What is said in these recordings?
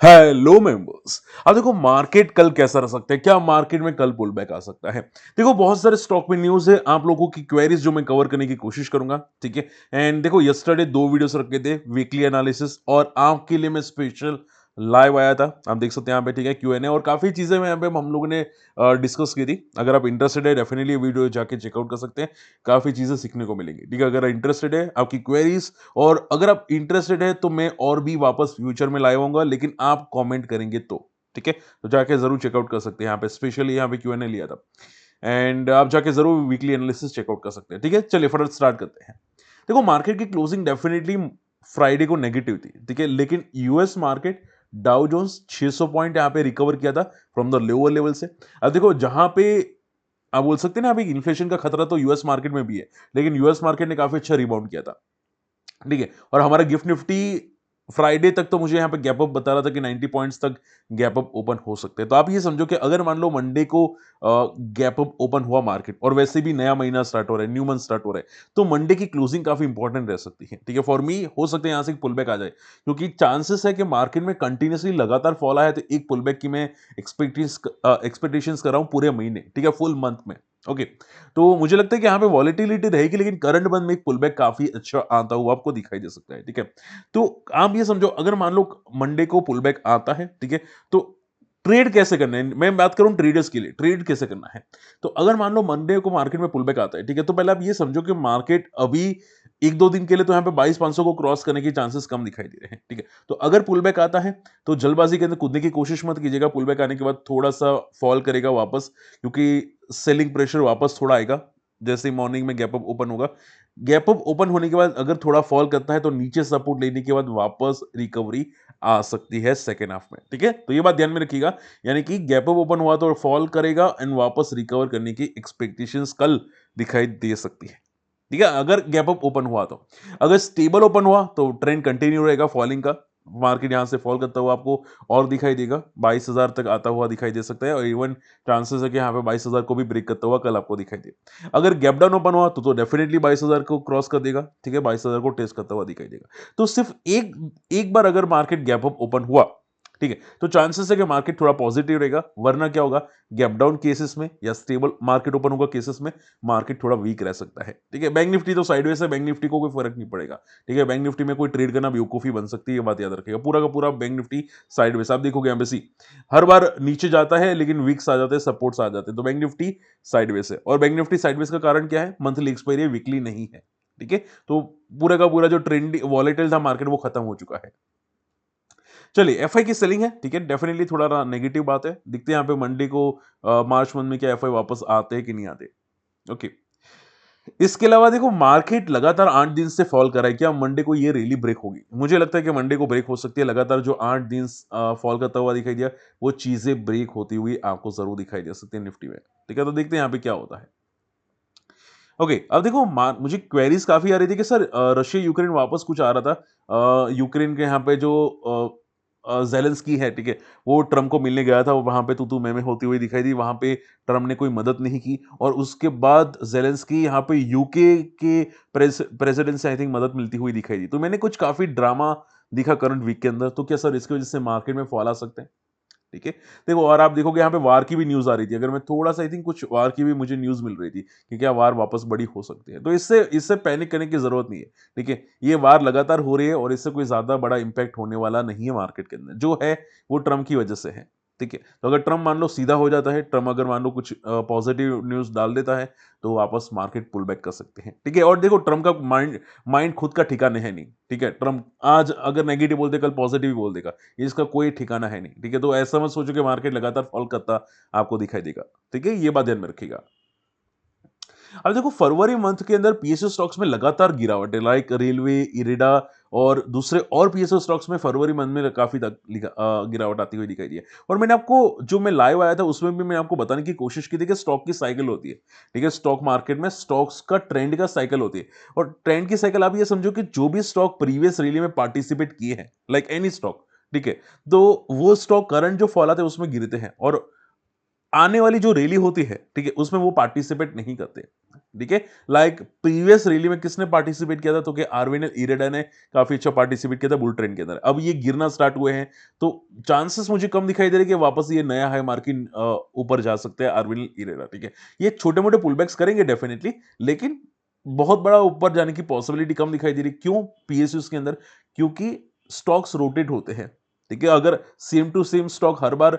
Hello members. अब देखो market कल कैसा रह सकता है, क्या मार्केट में कल पुल बैक आ सकता है। देखो बहुत सारे स्टॉक में न्यूज़ है, आप लोगों की क्वेरीज जो मैं कवर करने की कोशिश करूंगा, ठीक है। एंड देखो यस्टरडे दो वीडियोस रखे थे, वीकली एनालिसिस और आपके लिए मैं स्पेशल लाइव आया था। आप देख सकते हैं यहाँ पे, ठीक है, Q&A और काफी चीजें यहाँ पे हम लोगों ने डिस्कस की थी। अगर आप इंटरेस्टेड है डेफिनेटली वीडियो जाके चेकआउट कर सकते हैं, काफी चीजें सीखने को मिलेंगी, ठीक है। अगर इंटरेस्टेड है आपकी क्वेरीज और अगर आप इंटरेस्टेड है तो मैं और भी वापस फ्यूचर में लाया होऊंगा, लेकिन आप कमेंट करेंगे तो, ठीक है। तो जाके जरूर चेकआउट कर सकते हैं, यहाँ पे स्पेशली यहाँ पे Q&A लिया था। एंड आप जाके जरूर वीकली एनालिसिस चेकआउट कर सकते हैं, ठीक है। चलिए फटाफट स्टार्ट करते हैं। देखो मार्केट की क्लोजिंग डेफिनेटली फ्राइडे को नेगेटिव थी, ठीक है, लेकिन US market Dow Jones 600 point यहाँ पे रिकवर किया था फ्रॉम द लोअर लेवल से। अब देखो जहां पे आप बोल सकते हैं ना, अभी इन्फ्लेशन का खतरा तो यूएस मार्केट में भी है, लेकिन यूएस मार्केट ने काफी अच्छा रिबाउंड किया था, ठीक है। और हमारा गिफ्ट निफ्टी फ्राइडे तक तो मुझे यहाँ पे गैप अप बता रहा था कि 90 पॉइंट्स तक गैप अप ओपन हो सकते हैं। तो आप ये समझो कि अगर मान लो मंडे को गैप अप ओपन हुआ मार्केट, और वैसे भी नया महीना स्टार्ट हो रहा है, न्यू मंथ स्टार्ट हो रहा है, तो मंडे की क्लोजिंग काफी इंपॉर्टेंट रह सकती है, ठीक है। फॉर मी हो सकता है यहाँ से पुल बैक आ जाए, क्योंकि चांसेस है कि मार्केट में कंटिन्यूसली लगातार फॉल आया है, तो एक पुल बैक की मैं एक्सपेक्टेशंस कर रहा हूँ पूरे महीने, ठीक है, फुल मंथ में। ओके, तो मुझे लगता है कि यहाँ पे वॉलेटिलिटी रहेगी, लेकिन करंट बंद में एक पुलबैक काफी अच्छा आता हुआ आपको दिखाई दे सकता है, ठीक है। तो आप ये समझो अगर मान लो मंडे को पुलबैक आता है, ठीक है, तो ट्रेड कैसे करना है, मैं बात करूं ट्रेडर्स के लिए, ट्रेड कैसे करना है। तो अगर मान लो मंडे को मार्केट में पुलबैक आता है, ठीक है, तो पहले आप ये समझो कि मार्केट अभी एक दो दिन के लिए तो यहाँ पे 22,500 को क्रॉस करने की चांसेस कम दिखाई दे रहे हैं, ठीक है। तो अगर पुलबैक आता है तो जल्दबाजी के अंदर कूदने की कोशिश मत कीजिएगा। पुलबैक आने के बाद थोड़ा सा फॉल करेगा वापस, क्योंकि सेलिंग प्रेशर वापस थोड़ा आएगा जैसे ही मॉर्निंग में गैप अप ओपन होगा। गैप अप ओपन होने के बाद अगर थोड़ा फॉल करता है तो नीचे सपोर्ट लेने के बाद वापस रिकवरी आ सकती है सेकेंड हाफ में, ठीक है। तो ये बात ध्यान में रखिएगा, यानी कि गैप अप ओपन हुआ तो फॉल करेगा एंड वापस रिकवर करने की एक्सपेक्टेशंस कल दिखाई दे सकती है, ठीक है, अगर गैप अप ओपन हुआ तो। अगर स्टेबल ओपन हुआ तो ट्रेंड कंटिन्यू रहेगा फॉलिंग का, मार्केट यहां से फॉल करता हुआ आपको और दिखाई देगा, 22,000 तक आता हुआ दिखाई दे सकता है, और इवन चांसेस है कि यहाँ पे 22,000 को भी ब्रेक करता हुआ कल आपको दिखाई दे। अगर गैप डाउन ओपन हुआ तो डेफिनेटली 22,000 को क्रॉस कर देगा, ठीक है, 22,000 को टेस्ट करता हुआ दिखाई देगा। तो सिर्फ एक एक बार अगर मार्केट गैप अप ओपन हुआ, ठीक है, तो चांसेस है कि मार्केट थोड़ा पॉजिटिव रहेगा, वरना क्या होगा, गैप डाउन केसेस में या स्टेबल मार्केट ओपन होगा केसेस में मार्केट थोड़ा वीक रह सकता है, ठीक है। बैंक निफ्टी तो साइडवेज है, बैंक निफ्टी को कोई फर्क नहीं पड़ेगा, ठीक है। बैंक निफ्टी में कोई ट्रेड करना बेवकूफी बन सकती है, ये बात याद रखिएगा। पूरा का पूरा बैंक निफ्टी साइडवेज आप देखोगे, एम्बेसी हर बार नीचे जाता है लेकिन वीक्स आ जाते हैं, सपोर्ट्स आ जाते हैं, तो बैंक निफ्टी साइडवेज है। और बैंक निफ्टी साइडवेज का कारण क्या है, मंथली एक्सपायरी, वीकली नहीं है, ठीक है। तो पूरा का पूरा जो ट्रेंड वॉलेटाइल था मार्केट वो खत्म हो चुका है। चलिए एफआई की सेलिंग है, ठीक है, डेफिनेटली थोड़ा नेगेटिव बात है। दिखते हैं यहाँ पे मंडे को मार्च मंथ में क्या एफआई वापस आते हैं कि नहीं आते। ओके, इसके अलावा देखो मार्केट लगातार 8 दिन से फॉल कर रहा है, क्या मंडे को ये रैली ब्रेक होगी? मुझे लगता है कि मंडे को ब्रेक हो सकती है। लगातार जो 8 दिन फॉल करता हुआ दिखाई दिया, वो चीजें ब्रेक होती हुई आपको जरूर दिखाई दे सकती है निफ्टी में, ठीक है। तो देखते हैं यहाँ पे क्या होता है। ओके, अब देखो मुझे क्वेरीज काफी आ रही थी कि सर रशिया यूक्रेन वापस कुछ आ रहा था, यूक्रेन के यहाँ पे जो जेलेंस्की है, ठीक है, वो ट्रम्प को मिलने गया था, वहां पे तू मैं होती हुई दिखाई दी, वहां पे ट्रम्प ने कोई मदद नहीं की, और उसके बाद जेलेंस्की यहाँ पे यूके के प्रेसिडेंट से आई थिंक मदद मिलती हुई दिखाई दी। तो मैंने कुछ काफी ड्रामा दिखा करंट वीक के अंदर, तो क्या सर इसकी वजह से मार्केट में फॉल आ सकते हैं, ठीक है। देखो और आप देखोगे यहाँ पे वार की भी न्यूज आ रही थी, अगर मैं थोड़ा सा आई थिंक कुछ वार की भी मुझे न्यूज मिल रही थी कि क्या वार वापस बड़ी हो सकती है, तो इससे इससे पैनिक करने की जरूरत नहीं है, ठीक है। ये वार लगातार हो रही है और इससे कोई ज्यादा बड़ा इंपैक्ट होने वाला नहीं है मार्केट के अंदर, जो है वो ट्रम्प की वजह से है, ठीक है। तो अगर ट्रम्प मान लो सीधा हो जाता है, ट्रम्प अगर मान लो कुछ पॉजिटिव न्यूज डाल देता है, तो वापस मार्केट पुल बैक कर सकते हैं, ठीक है। और देखो ट्रम्प का माइंड माइंड खुद का ठिकाने है नहीं, ठीक है। ट्रम्प आज अगर नेगेटिव बोल दे, कल पॉजिटिव बोल देगा, इसका कोई ठिकाना है नहीं, ठीक है। तो ऐसा मत सोचो कि मार्केट लगातार फॉल करता आपको दिखाई देगा, ठीक है, ये बात ध्यान में रखिएगा। अब देखो फरवरी मंथ के अंदर पीएसयू स्टॉक्स में लगातार गिरावट है, लाइक रेलवे, इरिडा और दूसरे और पीएसयू स्टॉक्स में फरवरी मंथ में काफी गिरावट आती हुई दिखाई दी है। और मैंने आपको जो मैं लाइव आया था उसमें भी मैं आपको बताने की कोशिश की थी कि स्टॉक की साइकिल होती है, ठीक है। स्टॉक मार्केट में स्टॉक्स का ट्रेंड का साइकिल होती है, और ट्रेंड की साइकिल आप ये समझो कि जो भी स्टॉक प्रीवियस रैली में पार्टिसिपेट किए हैं, लाइक एनी स्टॉक, ठीक है, तो वो स्टॉक करंट जो फॉल आते हैं उसमें गिरते हैं, और आने वाली जो रैली होती है, ठीक है, उसमें वो पार्टिसिपेट नहीं करते, ठीक है। लाइक प्रीवियस रैली में किसने पार्टिसिपेट किया था, तो कि आर्विनल इरेडा ने काफी अच्छा पार्टिसिपेट किया था बुल ट्रेन के अंदर। अब ये गिरना स्टार्ट हुए हैं, तो चांसेस मुझे कम दिखाई दे रहे कि वापस ये नया हाई मार्किंग ऊपर जा सकते हैं आर्विनल इरेडा, ठीक है। ये छोटे मोटे पुलबैक्स करेंगे डेफिनेटली, लेकिन बहुत बड़ा ऊपर जाने की पॉसिबिलिटी कम दिखाई दे रही। क्यों? पीएसयूज के अंदर, क्योंकि स्टॉक्स रोटेट होते हैं, ठीक है। अगर सेम टू सेम स्टॉक हर बार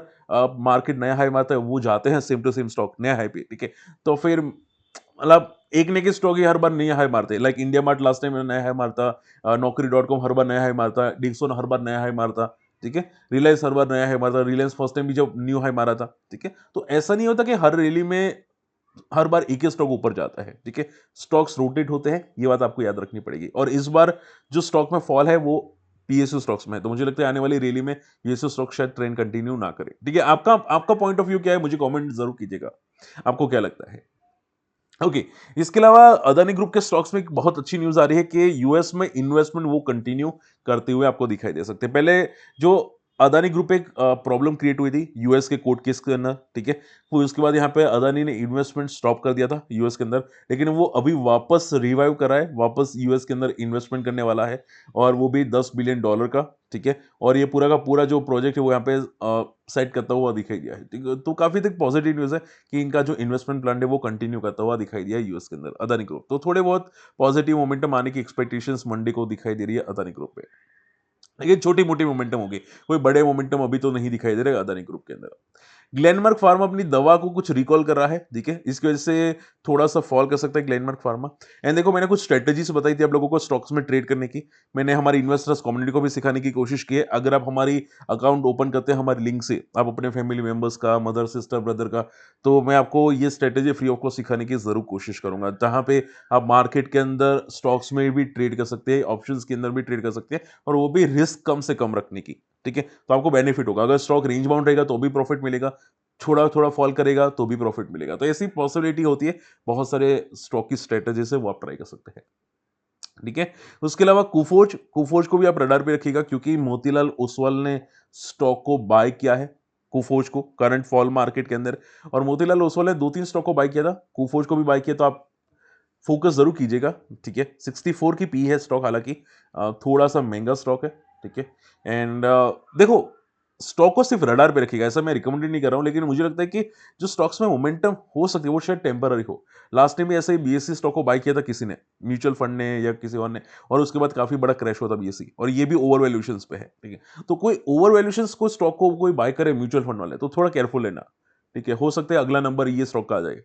मार्केट नया हाई मारता है, वो जाते हैं same to same stock high हाई पे, ठीक है। तो फिर मतलब एक ने के स्टॉक ही हर बार नया हाई मारते हैं। Like India mart last time नया हाई मारता, नौकरी डॉट कॉम हर बार नया हाई मारता, डिक्सन हर बार नया हाई मारता, ठीक है। रिलायंस हर बार नया हाई मारता, रिलायंस फर्स्ट टाइम भी जब न्यू हाई मारा था, ठीक है। तो ऐसा नहीं होता कि हर रैली में हर बार एक ही स्टॉक ऊपर जाता है, ठीक है। स्टॉक्स रोटेट होते हैं, ये बात आपको याद रखनी पड़ेगी। और इस बार जो स्टॉक में फॉल है वो पीएसयू स्टॉक्स में है, तो मुझे लगता है आने वाली रैली में पीएसयू स्टॉक शायद ट्रेंड कंटिन्यू ना करे, ठीक है। आपका आपका पॉइंट ऑफ व्यू क्या है, मुझे कमेंट जरूर कीजिएगा, आपको क्या लगता है। ओके, इसके अलावा अदानी ग्रुप के स्टॉक्स में एक बहुत अच्छी न्यूज आ रही है कि यूएस में इन्वेस्टमेंट वो कंटिन्यू करते हुए आपको दिखाई दे सकते हैं। पहले जो अदानी ग्रुप एक प्रॉब्लम क्रिएट हुई थी यूएस के कोर्ट केस के अंदर, ठीक है। फिर उसके बाद यहाँ पे अदानी ने इन्वेस्टमेंट स्टॉप कर दिया था यूएस के अंदर, लेकिन वो अभी वापस रिवाइव करा है, वापस यूएस के अंदर इन्वेस्टमेंट करने वाला है, और वो भी $10 बिलियन का, ठीक है। और ये पूरा का पूरा जो प्रोजेक्ट है वो यहाँ पे सेट करता हुआ दिखाई दिया है, ठीक है। तो काफी तक पॉजिटिव न्यूज है कि इनका जो इन्वेस्टमेंट प्लान है वो कंटिन्यू करता हुआ दिखाई दिया यूएस के अंदर अदानी ग्रुप। तो थोड़े बहुत पॉजिटिव मोमेंटम आने की एक्सपेक्टेशंस मंडे को दिखाई दे रही है अदानी ग्रुप पे, लेकिन छोटी मोटी मोमेंटम होगी, कोई बड़े मोमेंटम अभी तो नहीं दिखाई दे रहे अदानी ग्रुप के अंदर। ग्लेनमार्क फार्मा अपनी दवा को कुछ रिकॉल कर रहा है, ठीक है, इसकी वजह से थोड़ा सा फॉल कर सकता है ग्लेनमार्क फार्मा। एंड देखो मैंने कुछ स्ट्रेटेजीज बताई थी आप लोगों को स्टॉक्स में ट्रेड करने की, मैंने हमारी इन्वेस्टर्स कम्युनिटी को भी सिखाने की कोशिश की है। अगर आप हमारी अकाउंट ओपन करते हैं हमारे लिंक से, आप अपने फैमिली मेंबर्स का, मदर सिस्टर ब्रदर का, तो मैं आपको ये स्ट्रेटेजी फ्री ऑफ कॉस्ट सिखाने की जरूर कोशिश करूंगा, जहां पे आप मार्केट के अंदर स्टॉक्स में भी ट्रेड कर सकते हैं, ऑप्शंस के अंदर भी ट्रेड कर सकते हैं, और वो भी रिस्क कम से कम रखने की, ठीक है। तो आपको बेनिफिट होगा, अगर स्टॉक रेंज बाउंड रहेगा तो भी प्रॉफिट मिलेगा, थोड़ा थोड़ा फॉल करेगा तो भी प्रॉफिट मिलेगा। तो ऐसी पॉसिबिलिटी होती है, बहुत सारे स्टॉक की स्ट्रेटेजी से वो आप ट्राई कर सकते हैं, ठीक है। उसके अलावा कुफोज कुफोज को भी आप रडार पे रखिएगा, क्योंकि मोतीलाल ओसवाल ने स्टॉक को बाय किया है, कुफोज को करंट फॉल मार्केट के अंदर। और मोतीलाल ओसवाल ने 2-3 स्टॉक को बाय किया था, कुफोज को भी बाय किया, तो आप फोकस जरूर कीजिएगा, ठीक है। 64 की पी है स्टॉक, हालांकि थोड़ा सा महंगा स्टॉक है, ठीक है। एंड देखो स्टॉक को सिर्फ रडार पे रखिएगा, ऐसा मैं रिकमेंड नहीं कर रहा हूं, लेकिन मुझे लगता है कि जो स्टॉक्स में मोमेंटम हो सकती है वो शायद टेम्पररी हो। लास्ट टाइम भी ऐसे ही बीएससी स्टॉक को बाय किया था किसी ने, म्यूचुअल फंड ने या किसी और ने, और उसके बाद काफी बड़ा क्रैश हुआ था बीएससी, और ये भी ओवर वैल्यूएशन पे है, ठीक है। तो कोई ओवर वैल्यूएशन को स्टॉक को कोई बाय करे म्यूचुअल फंड वाले, तो थोड़ा केयरफुल लेना, ठीक है। हो सकता है अगला नंबर ये स्टॉक का आ जाए।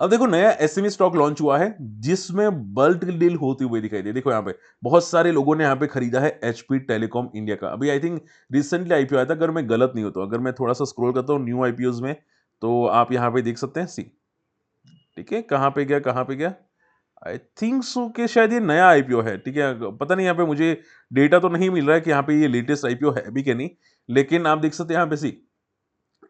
अब देखो नया एसएमई स्टॉक लॉन्च हुआ है, जिसमें बल्क डील होती हुई दिखाई दे। देखो यहाँ पे बहुत सारे लोगों ने यहाँ पे खरीदा है एचपी टेलीकॉम इंडिया का, अभी आई थिंक रिसेंटली आईपीओ आया था, अगर मैं गलत नहीं हूं तो। अगर मैं थोड़ा सा स्क्रॉल करता हूँ न्यू आईपीओज में, तो आप यहाँ पे देख सकते हैं, सी, ठीक है। कहाँ पे गया, कहाँ पे गया, आई थिंक सो कि शायद ये नया आईपीओ है, ठीक है। पता नहीं, यहाँ पे मुझे डेटा तो नहीं मिल रहा है कि यहाँ पे ये लेटेस्ट आईपीओ है भी कि नहीं, लेकिन आप देख सकते हैं यहाँ पे, सी,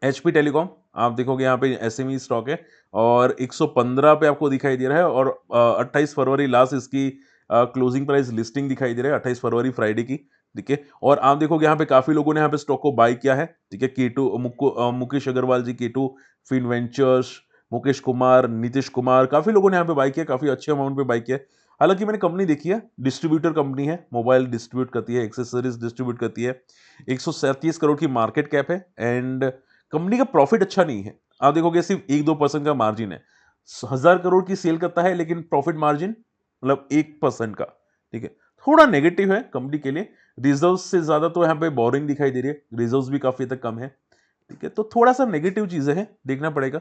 एचपी टेलीकॉम, आप देखोगे यहाँ पे एसएमई स्टॉक है, और 115 पे आपको दिखाई दे रहा है, और 28 फरवरी लास्ट इसकी क्लोजिंग प्राइस लिस्टिंग दिखाई दे रहा है, 28 फरवरी फ्राइडे की, ठीक है। और आप देखोगे यहाँ पे काफी लोगों ने यहाँ पे स्टॉक को बाय किया है, ठीक है। केटू मुकेश अग्रवाल जी, केटू फिन वेंचर्स, मुकेश कुमार, नीतीश कुमार, काफी लोगों ने यहाँ पे बाय किया, काफी अच्छे अमाउंट पे बाय किया। हालांकि मैंने कंपनी देखी है, डिस्ट्रीब्यूटर कंपनी है, मोबाइल डिस्ट्रीब्यूट करती है, एक्सेसरीज डिस्ट्रीब्यूट करती है, 137 करोड़ की मार्केट कैप है, एंड कंपनी का प्रॉफिट अच्छा नहीं है। आप देखोगे सिर्फ 1-2% का मार्जिन है, 1000 करोड़ की सेल करता है, लेकिन प्रॉफिट मार्जिन मतलब 1% का, ठीक है। थोड़ा नेगेटिव है कंपनी के लिए। रिजर्व से ज्यादा तो यहाँ पे बोरिंग दिखाई दे रही है, रिजर्व भी काफी तक कम है, ठीक है। तो थोड़ा सा नेगेटिव चीजें हैं, देखना पड़ेगा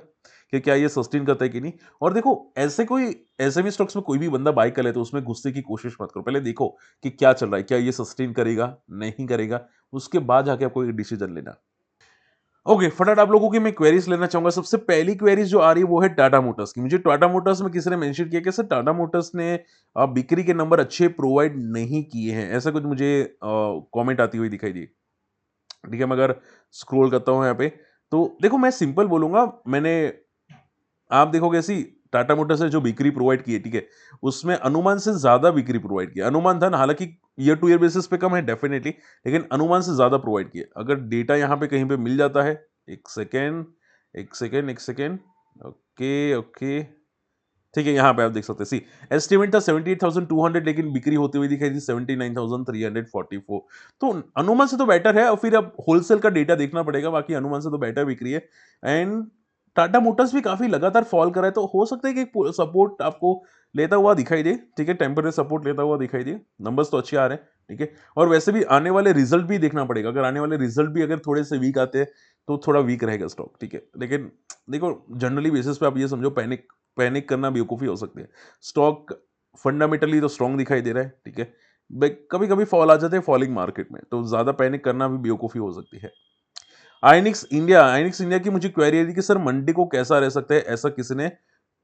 कि क्या ये सस्टेन करता है कि नहीं। और देखो ऐसे कोई ऐसे भी स्टॉक्स में कोई भी बंदा बाय कर ले तो उसमें घुसने की कोशिश मत करो, पहले देखो कि क्या चल रहा है, क्या ये सस्टेन करेगा नहीं करेगा, उसके बाद जाके आप कोई डिसीजन लेना। ओके, फटाफट आप लोगों की मैं क्वेरीज लेना चाहूंगा। सबसे पहली क्वेरीज जो आ रही है वो है टाटा मोटर्स की। मुझे टाटा मोटर्स में किसी ने मेंशन किया कि सर टाटा मोटर्स ने बिक्री के नंबर अच्छे प्रोवाइड नहीं किए हैं, ऐसा कुछ मुझे कमेंट आती हुई दिखाई दी, ठीक है। मैं अगर स्क्रॉल करता हूँ यहाँ पे, तो देखो मैं सिंपल बोलूंगा, मैंने, आप देखोगे ऐसी टाटा मोटर्स ने जो बिक्री प्रोवाइड की है, ठीक है, उसमें अनुमान से ज्यादा बिक्री प्रोवाइड किया। अनुमान था ना, हालांकि ईयर टू ईयर बेसिस पे कम है डेफिनेटली, लेकिन अनुमान से ज्यादा प्रोवाइड किया। अगर डेटा यहाँ पे कहीं पे मिल जाता है एक सेकेंड, एक सेकेंड, एक सेकेंड। Okay, okay. ठीक है, यहाँ पे आप देख सकते हैं। सी एस्टिमेट था 78,200, लेकिन बिक्री होती हुई दिखाई दी 79,344। तो अनुमान से तो बेटर है, और फिर अब होलसेल का डेटा देखना पड़ेगा, बाकी अनुमान से तो बेटर बिक्री है। एंड टाटा मोटर्स भी काफी लगातार फॉल कर रहा है, तो हो सकता है कि सपोर्ट आपको लेता हुआ दिखाई दे। ठीक है, टेम्पररी सपोर्ट लेता हुआ दिखाई दे। नंबर्स तो अच्छे आ रहे हैं। ठीक है, और वैसे भी आने वाले रिजल्ट भी देखना पड़ेगा। अगर आने वाले रिजल्ट भी अगर थोड़े से वीक आते हैं तो थोड़ा वीक रहेगा स्टॉक। ठीक है, लेकिन देखो जनरली बेसिस पे आप ये समझो, पैनिक पैनिक करना बेवकूफ़ी हो सकती है। स्टॉक फंडामेंटली तो स्ट्रॉन्ग दिखाई दे रहा है, ठीक है। कभी कभी फॉल आ जाते हैं फॉलिंग मार्केट में, तो ज्यादा पैनिक करना भी बेवकूफ़ी हो सकती है। आइनिक्स इंडिया की मुझे क्वेरी थी कि सर मंडे को कैसा रह सकता है, ऐसा किसी ने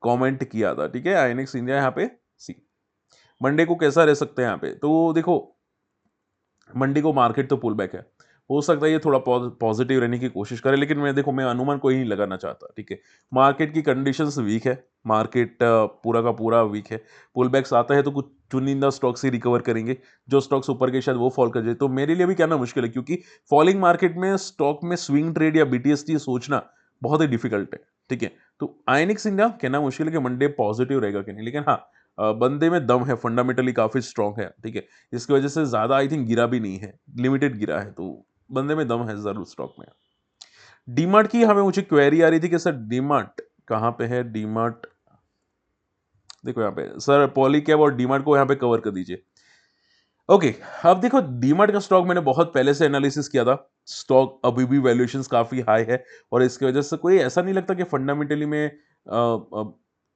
कमेंट किया था। ठीक है, आइनिक्स इंडिया यहाँ पे सी मंडे को कैसा रह सकता है यहाँ पे, तो देखो मंडी को मार्केट तो पुल बैक है। हो सकता है ये थोड़ा पॉजिटिव रहने की कोशिश करे, लेकिन मैं अनुमान कोई नहीं लगाना चाहता। ठीक है, मार्केट की कंडीशंस वीक है। मार्केट पूरा का पूरा वीक है। पुल बैक्स आता है तो कुछ चुनिंदा स्टॉक्स ही रिकवर करेंगे। जो स्टॉक्स ऊपर के शायद वो फॉल कर जाए, तो मेरे लिए भी कहना मुश्किल है, क्योंकि फॉलिंग मार्केट में स्टॉक में स्विंग ट्रेड या बीटीएसटी सोचना बहुत ही डिफिकल्ट है। ठीक है, तो आइनिक्स इंडिया कहना मुश्किल है कि मंडे पॉजिटिव रहेगा कि नहीं, लेकिन हाँ, बंदे में दम है, फंडामेंटली काफी स्ट्रांग है। ठीक है, इसकी वजह से ज्यादा आई थिंक गिरा भी नहीं है, लिमिटेड गिरा है, तो बंदे में दम है जरूर स्टॉक में। डीमार्ट की हमें मुझे क्वेरी आ रही थी कि सर डीमार्ट कहाँ पे है। डीमार्ट देखो यहाँ पे, सर पॉलीकैब और डीमार्ट को यहाँ पे कवर कर दीजिए। ओके, अब देखो डीमार्ट का स्टॉक मैंने बहुत पहले से एनालिसिस किया था। स्टॉक अभी भी वैल्यूएशंस काफी हाई है, और इसकी वजह से कोई ऐसा नहीं लगता कि फंडामेंटली में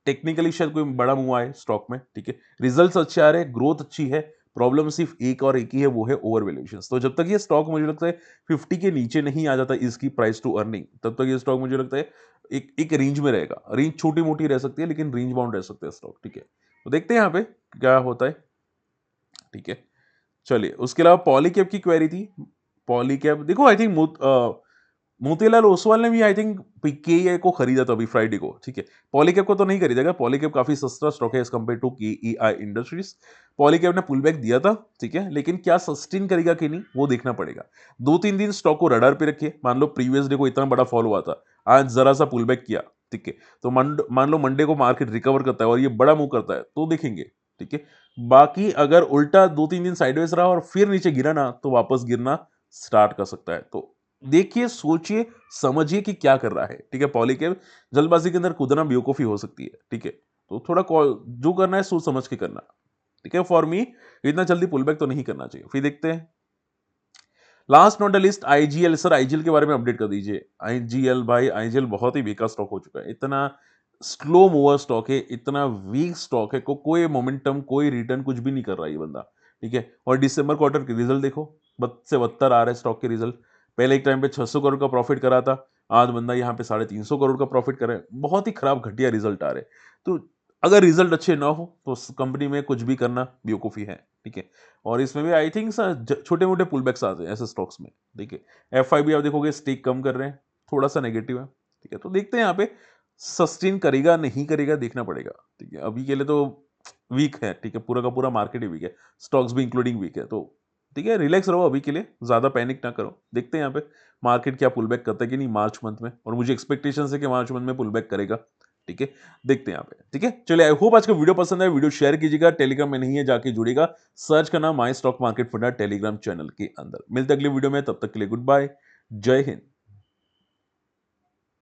टेक्निकली शायद कोई बड़ा मूव आए स्टॉक में। ठीक है, रिजल्ट्स अच्छे आ रहे हैं, ग्रोथ अच्छी है। प्रॉब्लम सिर्फ एक और एक ही है, वो है ओवर वैल्यूएशंस। तो जब तक ये स्टॉक मुझे लगता है 50 के नीचे नहीं आ जाता इसकी प्राइस टू अर्निंग, तब तक ये स्टॉक मुझे लगता है एक एक रेंज में रहेगा। रेंज छोटी मोटी रह सकती है, लेकिन रेंज बाउंड रह सकते हैं स्टॉक। ठीक है, तो देखते हैं यहाँ पे क्या होता है। ठीक है, चलिए उसके अलावा पॉलीकैब की क्वेरी थी। पॉलीकैब देखो, आई थिंक मोतीलाल ओसवाल ने भी आई थिंक के को खरीदा था अभी फ्राइडे को। ठीक है, पॉलीकैब को तो नहीं खरीदेगा, पॉलीकैब काफी सस्ता स्टॉक है एज कम्पेयर टू के इंडस्ट्रीज। पॉलीकैब ने पुल बैक दिया था। ठीक है, लेकिन क्या सस्टेन करेगा कि नहीं वो देखना पड़ेगा। 2-3 दिन स्टॉक को रडार पे रखिए। मान लो प्रीवियस डे को इतना बड़ा फॉल हुआ था, आज जरा सा पुल बैक किया। ठीक है, तो मान लो मंडे को मार्केट रिकवर करता है और ये बड़ा मूव करता है, तो देखेंगे। ठीक है, बाकी अगर उल्टा 2-3 दिन साइडवेज रहा और फिर नीचे गिरा ना, तो वापस गिरना स्टार्ट कर सकता है। तो देखिए, सोचिए, समझिए कि क्या कर रहा है। ठीक है, पॉलीकैब जल्दबाजी के अंदर कूदना बेवकूफी हो सकती है। ठीक है, तो थोड़ा कॉल जो करना है सोच समझ के करना। ठीक है, फॉर मी इतना जल्दी पुल बैक तो नहीं करना चाहिए। फिर देखते हैं last not the list IGL. Sir IGL के बारे में अपडेट कर दीजिए। आईजीएल भाई, आईजीएल बहुत ही बेकार स्टॉक हो चुका है। इतना स्लो मूवर स्टॉक है, इतना वीक स्टॉक है, कोई मोमेंटम, कोई रिटर्न, कुछ भी नहीं कर रहा है ये बंदा। ठीक है, और दिसंबर क्वार्टर के रिजल्ट देखो, बद से बदतर आ रहे हैं स्टॉक के रिजल्ट। पहले एक टाइम पे 600 करोड़ का प्रॉफिट करा था, आज बंदा यहाँ पे 350 करोड़ का प्रॉफिट कर रहा है। बहुत ही खराब घटिया रिजल्ट आ रहे हैं। तो अगर रिजल्ट अच्छे ना हो तो कंपनी में कुछ भी करना बेवकूफ़ी है। ठीक है, और इसमें भी आई थिंक छोटे मोटे पुल बैक्स आते हैं ऐसे स्टॉक्स में। देखिए, एफ आप देखोगे स्टेक कम कर रहे हैं, थोड़ा सा नेगेटिव है। ठीक है, तो देखते हैं यहाँ पे सस्टेन करेगा नहीं करेगा, देखना पड़ेगा। ठीक है, अभी के लिए तो वीक है। ठीक है, पूरा का पूरा मार्केट ही वीक है, स्टॉक्स भी इंक्लूडिंग वीक है। तो ठीक है, रिलैक्स रहो अभी के लिए, ज्यादा पैनिक ना करो। देखते हैं यहाँ पे मार्केट क्या पुल बैक करता है कि नहीं मार्च मंथ में, और मुझे एक्सपेक्टेशन है कि मार्च मंथ में पुल बैक करेगा। ठीक है, देखते हैं यहाँ पे। ठीक है, चलिए, आई होप आज का वीडियो पसंद है। वीडियो शेयर कीजिएगा, टेलीग्राम में नहीं है जाके जुड़ेगा, सर्च करना माई स्टॉक मार्केट फंडा टेलीग्राम चैनल के अंदर। मिलते अगले वीडियो में, तब तक के लिए गुड बाय, जय हिंद।